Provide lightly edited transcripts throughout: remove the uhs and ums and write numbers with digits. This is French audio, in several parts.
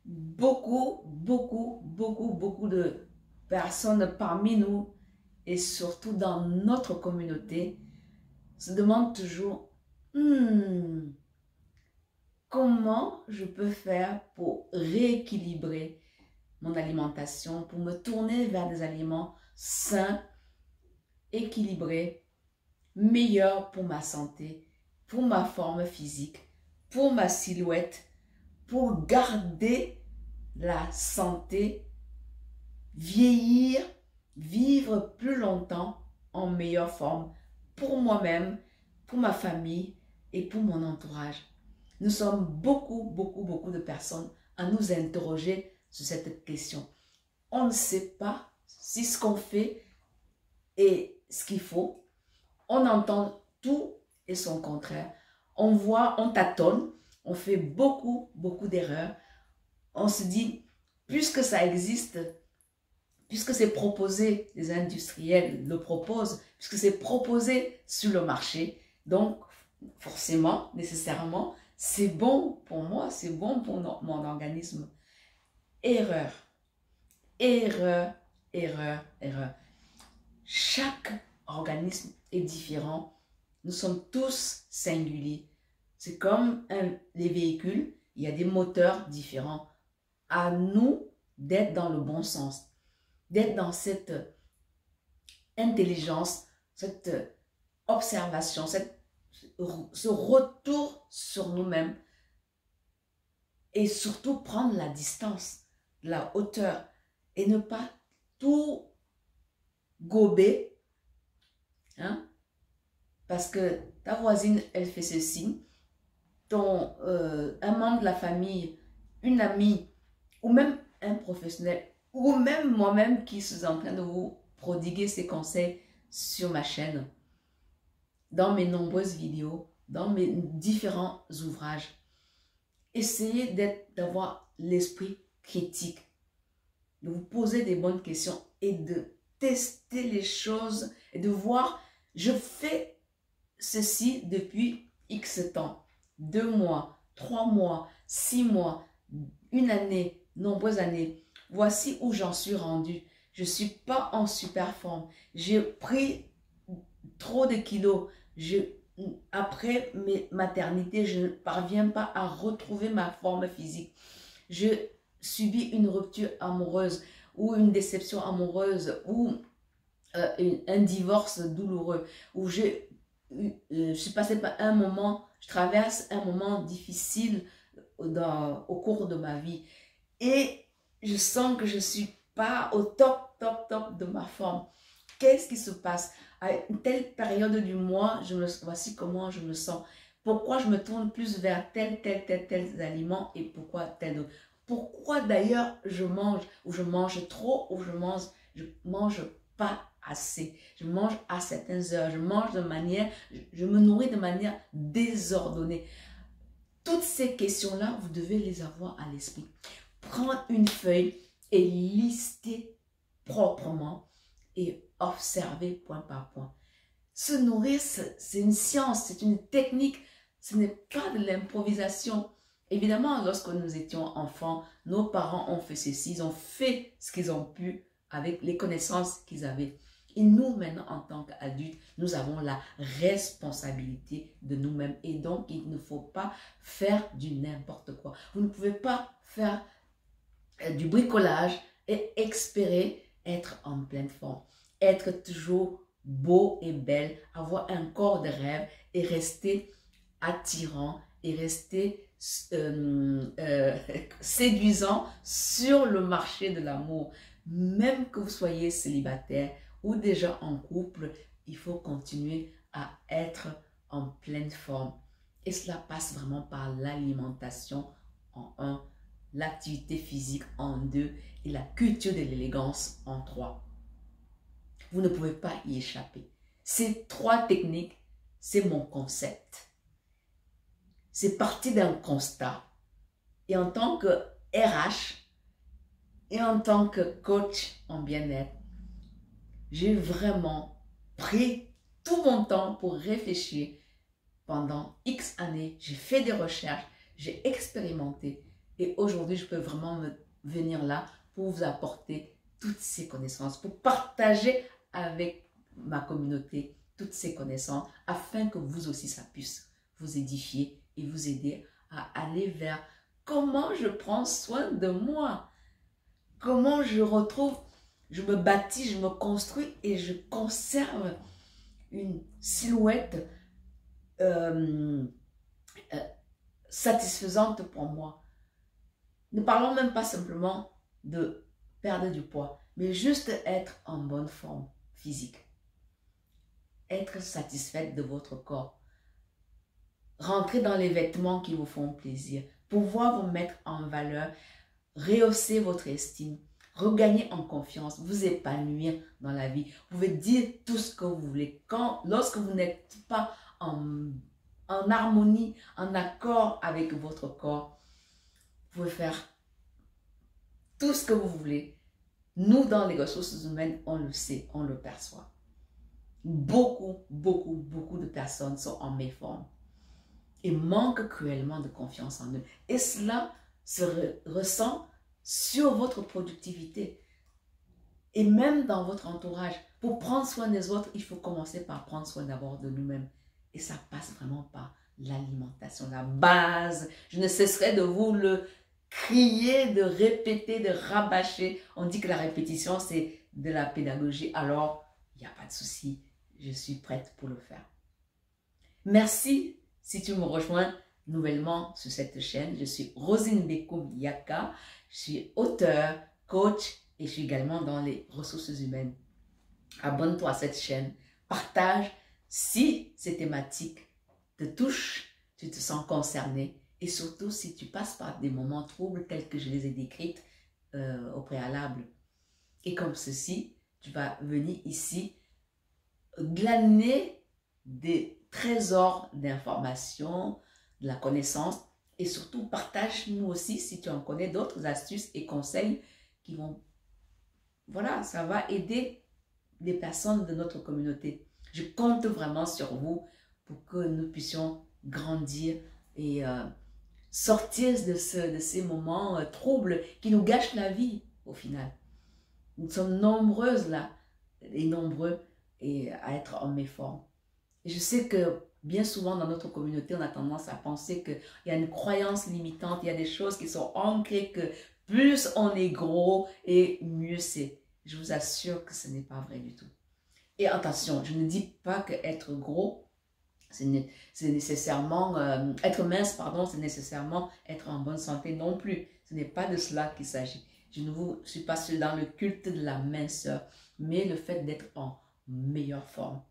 beaucoup de personnes parmi nous et surtout dans notre communauté se demandent toujours comment je peux faire pour rééquilibrer mon alimentation, pour me tourner vers des aliments sains, équilibrés, meilleurs pour ma santé, pour ma forme physique, pour ma silhouette, pour garder la santé, vieillir, vivre plus longtemps en meilleure forme pour moi-même, pour ma famille et pour mon entourage. Nous sommes beaucoup de personnes à nous interroger sur cette question. On ne sait pas si ce qu'on fait est ce qu'il faut. On entend tout et son contraire. On voit, on tâtonne, on fait beaucoup d'erreurs. On se dit, puisque ça existe, puisque c'est proposé, les industriels le proposent, puisque c'est proposé sur le marché, donc forcément, nécessairement, c'est bon pour moi, c'est bon pour mon organisme. Erreur, erreur. Chaque organisme est différent. Nous sommes tous singuliers. C'est comme les véhicules, il y a des moteurs différents. À nous d'être dans le bon sens, d'être dans cette intelligence, cette observation, ce retour sur nous-mêmes et surtout prendre la distance, la hauteur et ne pas tout gober, hein? Parce que ta voisine, elle fait ceci, un membre de la famille, une amie, ou même un professionnel, ou même moi-même qui suis en train de vous prodiguer ces conseils sur ma chaîne, dans mes nombreuses vidéos, dans mes différents ouvrages. Essayez d'avoir l'esprit critique, de vous poser des bonnes questions et de tester les choses et de voir, je fais ceci depuis X temps, 2 mois, 3 mois, 6 mois, une année, nombreuses années. Voici où j'en suis rendu. Je ne suis pas en super forme. J'ai pris trop de kilos. Après mes maternités, je ne parviens pas à retrouver ma forme physique. Je subis une rupture amoureuse ou une déception amoureuse ou un divorce douloureux, où je suis passée par un moment, je traverse un moment difficile au cours de ma vie et je sens que je ne suis pas au top de ma forme. Qu'est-ce qui se passe? À une telle période du mois, voici comment je me sens. Pourquoi je me tourne plus vers tel aliment et pourquoi tel autre? Pourquoi d'ailleurs je mange, ou je mange trop, ou je mange pas assez. Je mange à certaines heures, je mange de manière, je me nourris de manière désordonnée. Toutes ces questions-là, vous devez les avoir à l'esprit. Prendre une feuille et lister proprement et observer point par point. Se nourrir, c'est une science, c'est une technique, ce n'est pas de l'improvisation. Évidemment, lorsque nous étions enfants, nos parents ont fait ceci, ils ont fait ce qu'ils ont pu avec les connaissances qu'ils avaient. Et nous, maintenant, en tant qu'adultes, nous avons la responsabilité de nous-mêmes. Et donc, il ne faut pas faire du n'importe quoi. Vous ne pouvez pas faire du bricolage et espérer être en pleine forme. Être toujours beau et belle, avoir un corps de rêve et rester attirant et rester séduisant sur le marché de l'amour. Même que vous soyez célibataire ou déjà en couple, il faut continuer à être en pleine forme. Et cela passe vraiment par l'alimentation en 1, l'activité physique en 2 et la culture de l'élégance en 3. Vous ne pouvez pas y échapper. Ces 3 techniques, c'est mon concept. C'est parti d'un constat. Et en tant que RH et en tant que coach en bien-être, j'ai vraiment pris tout mon temps pour réfléchir. Pendant X années, j'ai fait des recherches, j'ai expérimenté. Et aujourd'hui, je peux vraiment venir là pour vous apporter toutes ces connaissances, pour partager avec ma communauté toutes ces connaissances, afin que vous aussi, ça puisse vous édifier et vous aider à aller vers comment je prends soin de moi, comment je retrouve, je me bâtis, je me construis et je conserve une silhouette satisfaisante pour moi. Ne parlons même pas simplement de perdre du poids, mais juste être en bonne forme physique. Être satisfaite de votre corps. Rentrer dans les vêtements qui vous font plaisir. Pouvoir vous mettre en valeur. Rehausser votre estime. Regagner en confiance. Vous épanouir dans la vie. Vous pouvez dire tout ce que vous voulez. Lorsque vous n'êtes pas en harmonie, en accord avec votre corps, vous pouvez faire tout ce que vous voulez. Nous, dans les ressources humaines, on le sait, on le perçoit. Beaucoup de personnes sont en méforme et manquent cruellement de confiance en eux. Et cela se ressent sur votre productivité et même dans votre entourage. Pour prendre soin des autres, il faut commencer par prendre soin d'abord de nous-mêmes. Et ça passe vraiment par l'alimentation, la base. Je ne cesserai de vous le crier, de répéter, de rabâcher. On dit que la répétition, c'est de la pédagogie. Alors, il n'y a pas de souci. Je suis prête pour le faire. Merci si tu me rejoins nouvellement sur cette chaîne. Je suis Rosine Bekoum Yaka. Je suis auteure, coach et je suis également dans les ressources humaines. Abonne-toi à cette chaîne. Partage si ces thématiques te touchent, tu te sens concerné. Et surtout si tu passes par des moments troubles tels que je les ai décrits au préalable. Et comme ceci, tu vas venir ici glaner des trésors d'informations, de la connaissance et surtout partage-nous aussi si tu en connais d'autres astuces et conseils qui vont, voilà, ça va aider les personnes de notre communauté. Je compte vraiment sur vous pour que nous puissions grandir et sortir de ces moments troubles qui nous gâchent la vie au final. Nous sommes nombreuses là et nombreux et à être en méforme. Et je sais que bien souvent dans notre communauté, on a tendance à penser qu'il y a une croyance limitante, il y a des choses qui sont ancrées, que plus on est gros et mieux c'est. Je vous assure que ce n'est pas vrai du tout. Et attention, je ne dis pas que être gros, c'est nécessairement, être mince, pardon, c'est nécessairement être en bonne santé non plus. Ce n'est pas de cela qu'il s'agit. Je ne suis pas dans le culte de la minceur, mais le fait d'être en meilleure forme.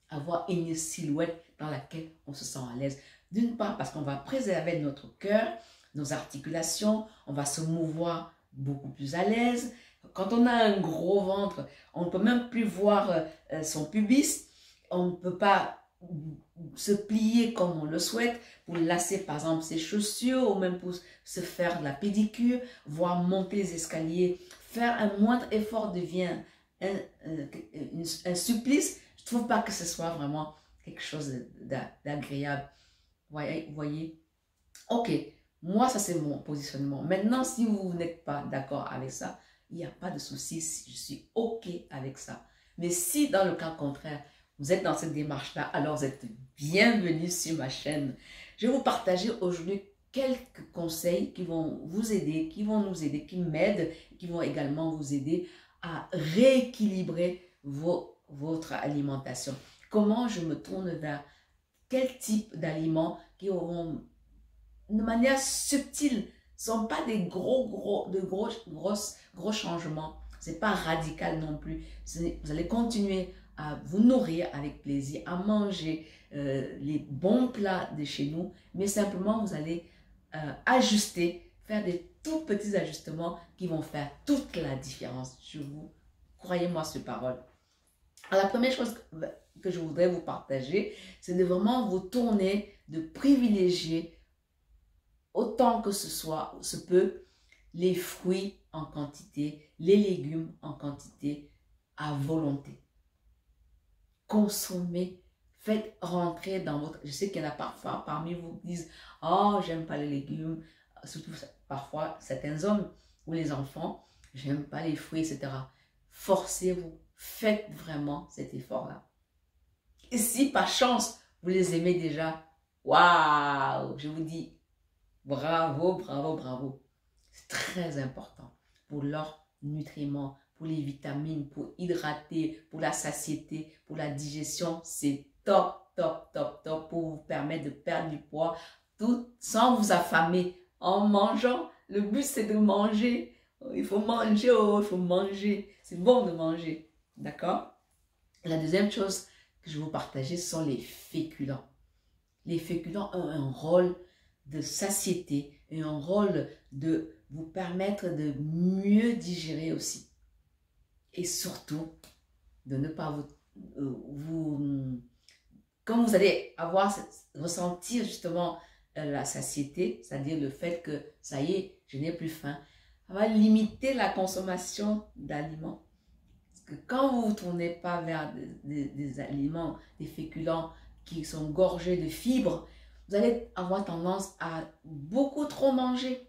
Avoir une silhouette dans laquelle on se sent à l'aise. D'une part, parce qu'on va préserver notre cœur, nos articulations, on va se mouvoir beaucoup plus à l'aise. Quand on a un gros ventre, on ne peut même plus voir son pubis. On ne peut pas se plier comme on le souhaite pour lasser par exemple ses chaussures ou même pour se faire de la pédicure, voire monter les escaliers. Faire un moindre effort devient un supplice. Je ne trouve pas que ce soit vraiment quelque chose d'agréable. Voyez? Ok, moi ça c'est mon positionnement. Maintenant, si vous n'êtes pas d'accord avec ça, il n'y a pas de souci, je suis ok avec ça. Mais si dans le cas contraire, vous êtes dans cette démarche-là, alors vous êtes bienvenue sur ma chaîne. Je vais vous partager aujourd'hui quelques conseils qui vont vous aider, qui vont nous aider, qui m'aident, qui vont également vous aider à rééquilibrer votre alimentation. Comment je me tourne vers quel type d'aliments qui auront de manière subtile, ce ne sont pas des gros changements. Ce n'est pas radical non plus. Vous allez continuer à vous nourrir avec plaisir, à manger les bons plats de chez nous, mais simplement vous allez ajuster, faire des tout petits ajustements qui vont faire toute la différence. Croyez-moi sur parole. Alors, la première chose que je voudrais vous partager, c'est de vraiment vous tourner, de privilégier autant que se peut, les fruits en quantité, les légumes en quantité, à volonté. Consommez, faites rentrer dans votre... Je sais qu'il y en a parfois parmi vous qui disent « Oh, j'aime pas les légumes, surtout parfois certains hommes ou les enfants, j'aime pas les fruits, etc. Forcez-vous, faites vraiment cet effort-là. Et si par chance, vous les aimez déjà, waouh, je vous dis, bravo, bravo, bravo. C'est très important pour leurs nutriments, pour les vitamines, pour hydrater, pour la satiété, pour la digestion. C'est top, top, top, top pour vous permettre de perdre du poids tout sans vous affamer en mangeant. Le but, c'est de manger. Il faut manger, oh, il faut manger. C'est bon de manger. D'accord? La deuxième chose que je vais vous partager sont les féculents. Les féculents ont un rôle de satiété et un rôle de vous permettre de mieux digérer aussi. Et surtout, de ne pas comme vous allez ressentir justement la satiété, c'est-à-dire le fait que ça y est, je n'ai plus faim, ça va limiter la consommation d'aliments. Parce que quand vous ne vous tournez pas vers des aliments, des féculents qui sont gorgés de fibres, vous allez avoir tendance à beaucoup trop manger,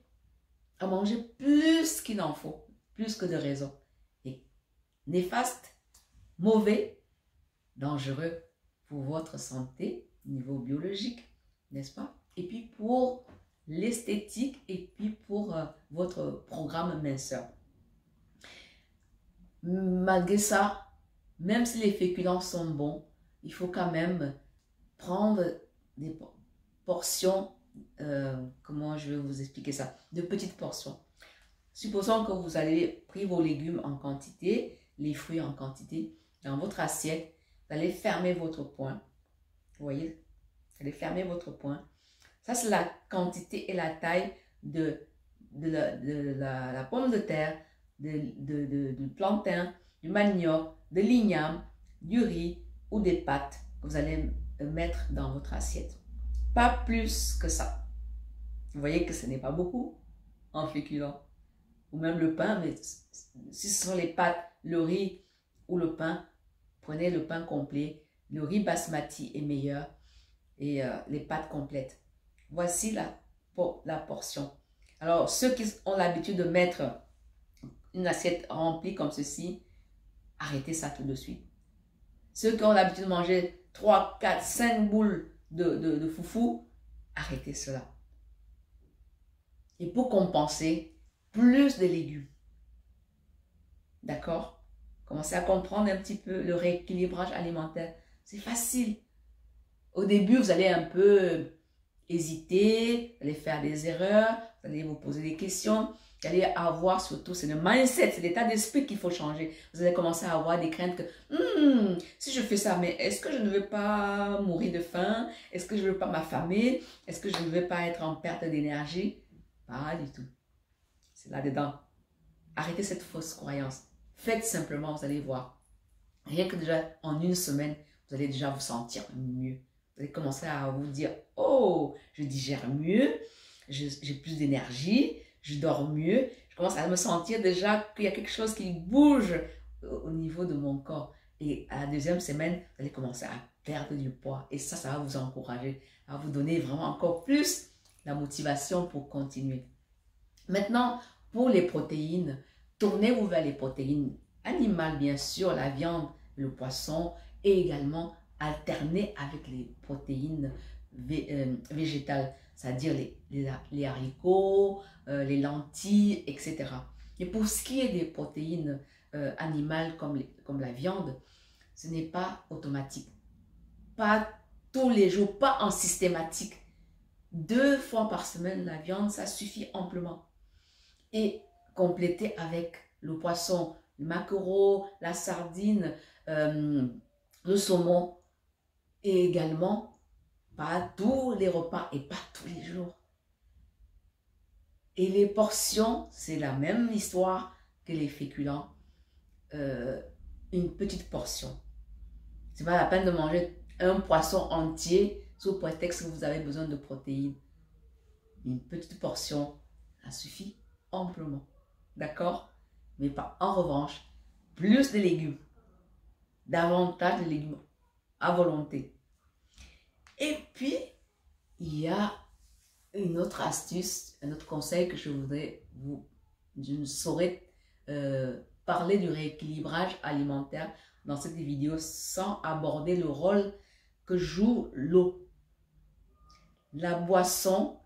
à manger plus qu'il n'en faut, plus que de raison. Et néfaste, mauvais, dangereux pour votre santé au niveau biologique, n'est-ce pas? Et puis pour l'esthétique et puis pour votre programme minceur. Malgré ça, même si les féculents sont bons, il faut quand même prendre des portions, comment je vais vous expliquer ça, de petites portions. Supposons que vous avez pris vos légumes en quantité, les fruits en quantité, dans votre assiette, vous allez fermer votre poing. Vous voyez, vous allez fermer votre poing. Ça, c'est la quantité et la taille de la pomme de terre, du plantain, du manioc, de l'igname, du riz ou des pâtes que vous allez mettre dans votre assiette. Pas plus que ça. Vous voyez que ce n'est pas beaucoup en féculents. Ou même le pain, mais si ce sont les pâtes, le riz ou le pain, prenez le pain complet. Le riz basmati est meilleur et les pâtes complètes. Voici la portion. Alors, ceux qui ont l'habitude de mettre une assiette remplie comme ceci, arrêtez ça tout de suite. Ceux qui ont l'habitude de manger 3, 4, 5 boules de foufou, arrêtez cela. Et pour compenser, plus de légumes. D'accord? Commencez à comprendre un petit peu le rééquilibrage alimentaire. C'est facile. Au début, vous allez un peu hésiter, vous allez faire des erreurs, vous allez vous poser des questions. Vous allez avoir surtout, c'est le mindset, c'est l'état d'esprit qu'il faut changer. Vous allez commencer à avoir des craintes que si je fais ça, mais est-ce que je ne vais pas mourir de faim? Est-ce que je ne vais pas m'affamer? Est-ce que je ne vais pas être en perte d'énergie? Pas du tout. C'est là-dedans. Arrêtez cette fausse croyance. Faites simplement, vous allez voir. Rien que déjà en une semaine, vous allez déjà vous sentir mieux. Vous allez commencer à vous dire, oh, je digère mieux, j'ai plus d'énergie, je dors mieux. Je commence à me sentir déjà qu'il y a quelque chose qui bouge au niveau de mon corps. Et à la deuxième semaine, vous allez commencer à perdre du poids. Et ça va vous encourager, à vous donner vraiment encore plus la motivation pour continuer. Maintenant, pour les protéines, tournez-vous vers les protéines animales, bien sûr, la viande, le poisson, et également alterner avec les protéines végétales, c'est-à-dire les haricots, les lentilles, etc. Et pour ce qui est des protéines animales comme la viande, ce n'est pas automatique. Pas tous les jours, pas en systématique. 2 fois par semaine, la viande, ça suffit amplement. Et compléter avec le poisson, le maquereau, la sardine, le saumon, et également pas tous les repas et pas tous les jours. Et les portions, c'est la même histoire que les féculents. Une petite portion. C'est pas la peine de manger un poisson entier sous prétexte que vous avez besoin de protéines. Une petite portion, ça suffit amplement. D'accord? Mais pas en revanche, plus de légumes. Davantage de légumes à volonté. Et puis, il y a une autre astuce, un autre conseil que je voudrais vous... Je ne saurais parler du rééquilibrage alimentaire dans cette vidéo sans aborder le rôle que joue l'eau. La boisson,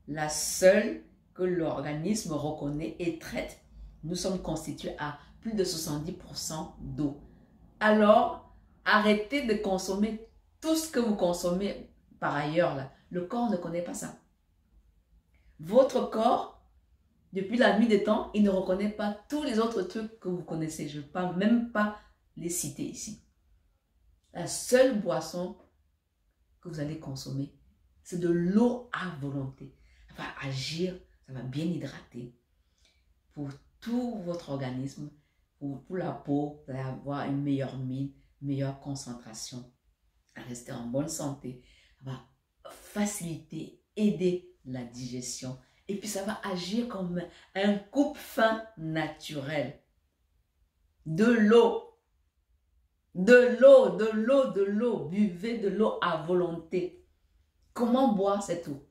la seule que l'organisme reconnaît et traite. Nous sommes constitués à plus de 70% d'eau. Alors, arrêtez de consommer tout ce que vous consommez par ailleurs. Là. Le corps ne connaît pas ça. Votre corps, depuis la nuit des temps, il ne reconnaît pas tous les autres trucs que vous connaissez. Je ne peux même pas les citer ici. La seule boisson que vous allez consommer, c'est de l'eau à volonté. Ça va agir, ça va bien hydrater pour tout votre organisme, pour la peau, vous allez avoir une meilleure mine, une meilleure concentration, à rester en bonne santé. Ça va faciliter, aider la digestion. Et puis ça va agir comme un coupe-faim naturel. De l'eau. De l'eau, de l'eau, de l'eau. Buvez de l'eau à volonté. Comment boire cette eau?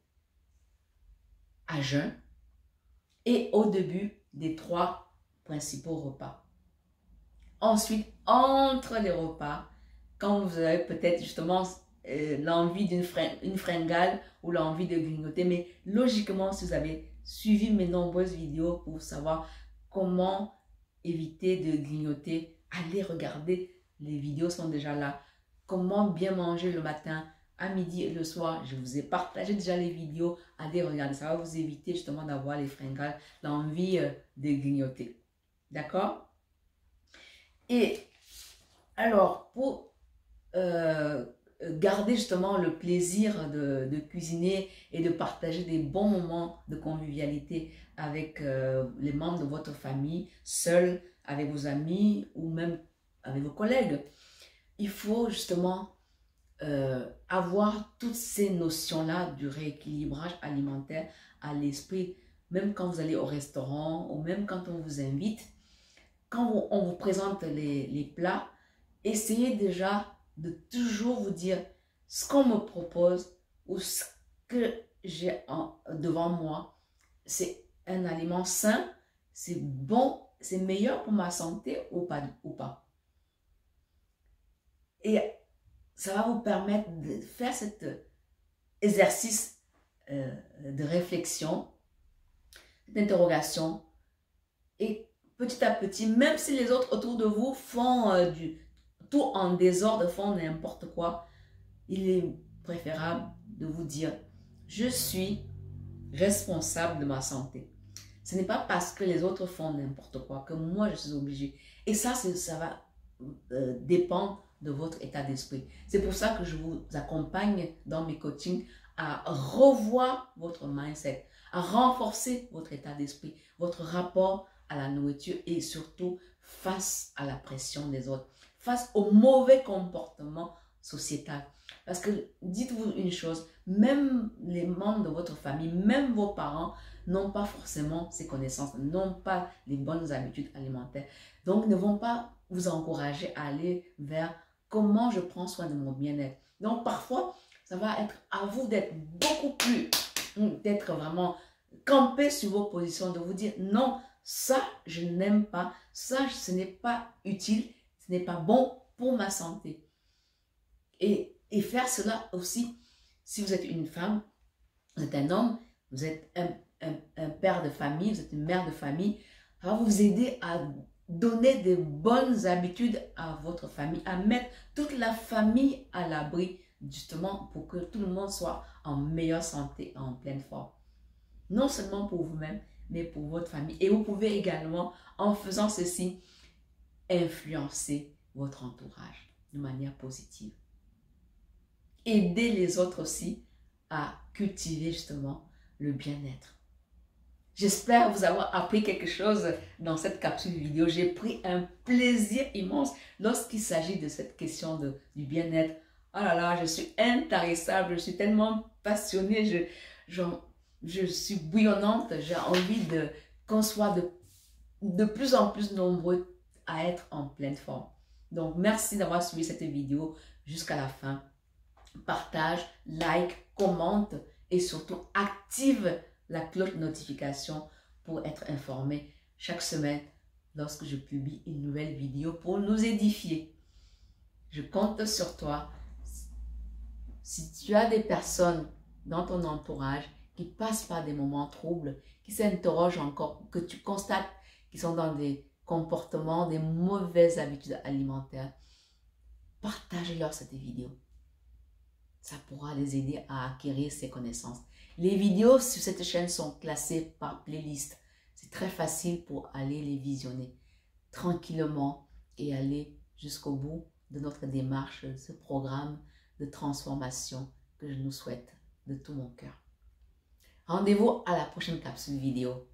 À jeun et au début des 3 principaux repas. Ensuite, entre les repas, quand vous avez peut-être justement l'envie d'une fringale ou l'envie de grignoter, mais logiquement, si vous avez suivi mes nombreuses vidéos pour savoir comment éviter de grignoter, allez regarder, les vidéos sont déjà là. Comment bien manger le matin, à midi et le soir, je vous ai partagé déjà les vidéos, allez regarder, ça va vous éviter justement d'avoir les fringales, l'envie de grignoter. D'accord? Et alors, pour garder justement le plaisir de cuisiner et de partager des bons moments de convivialité avec les membres de votre famille, seul, avec vos amis ou même avec vos collègues, il faut justement avoir toutes ces notions-là du rééquilibrage alimentaire à l'esprit, même quand vous allez au restaurant ou même quand on vous invite, quand on vous présente les plats, essayez déjà de toujours vous dire ce qu'on me propose ou ce que j'ai devant moi, c'est un aliment sain, c'est bon, c'est meilleur pour ma santé ou pas. Et ça va vous permettre de faire cet exercice de réflexion, d'interrogation. Et petit à petit, même si les autres autour de vous font tout en désordre, font n'importe quoi, il est préférable de vous dire, je suis responsable de ma santé. Ce n'est pas parce que les autres font n'importe quoi que moi je suis obligée. Et ça va dépendre de votre état d'esprit. C'est pour ça que je vous accompagne dans mes coachings à revoir votre mindset, à renforcer votre état d'esprit, votre rapport à la nourriture et surtout face à la pression des autres, face au mauvais comportement sociétal. Parce que dites-vous une chose, même les membres de votre famille, même vos parents n'ont pas forcément ces connaissances, n'ont pas les bonnes habitudes alimentaires. Donc, ne vont pas vous encourager à aller vers comment je prends soin de mon bien-être. Donc, parfois, ça va être à vous d'être beaucoup plus, d'être vraiment campé sur vos positions, de vous dire non, ça, je n'aime pas, ça, ce n'est pas utile, ce n'est pas bon pour ma santé. Et faire cela aussi, si vous êtes une femme, vous êtes un homme, vous êtes un père de famille, vous êtes une mère de famille, ça va vous aider à donner de bonnes habitudes à votre famille, à mettre toute la famille à l'abri, justement pour que tout le monde soit en meilleure santé, en pleine forme. Non seulement pour vous-même, mais pour votre famille. Et vous pouvez également, en faisant ceci, influencer votre entourage de manière positive. Aider les autres aussi à cultiver justement le bien-être. J'espère vous avoir appris quelque chose dans cette capsule vidéo. J'ai pris un plaisir immense lorsqu'il s'agit de cette question du bien-être. Oh là là, je suis intarissable, je suis tellement passionnée, je suis bouillonnante. J'ai envie qu'on soit de plus en plus nombreux à être en pleine forme. Donc, merci d'avoir suivi cette vidéo jusqu'à la fin. Partage, like, commente et surtout active la cloche de notification pour être informé chaque semaine lorsque je publie une nouvelle vidéo pour nous édifier. Je compte sur toi. Si tu as des personnes dans ton entourage qui passent par des moments troubles, qui s'interrogent encore, que tu constates qu'ils sont dans des comportements, des mauvaises habitudes alimentaires, partage-leur cette vidéo. Ça pourra les aider à acquérir ces connaissances. Les vidéos sur cette chaîne sont classées par playlist. C'est très facile pour aller les visionner tranquillement et aller jusqu'au bout de notre démarche, de ce programme de transformation que je nous souhaite de tout mon cœur. Rendez-vous à la prochaine capsule vidéo.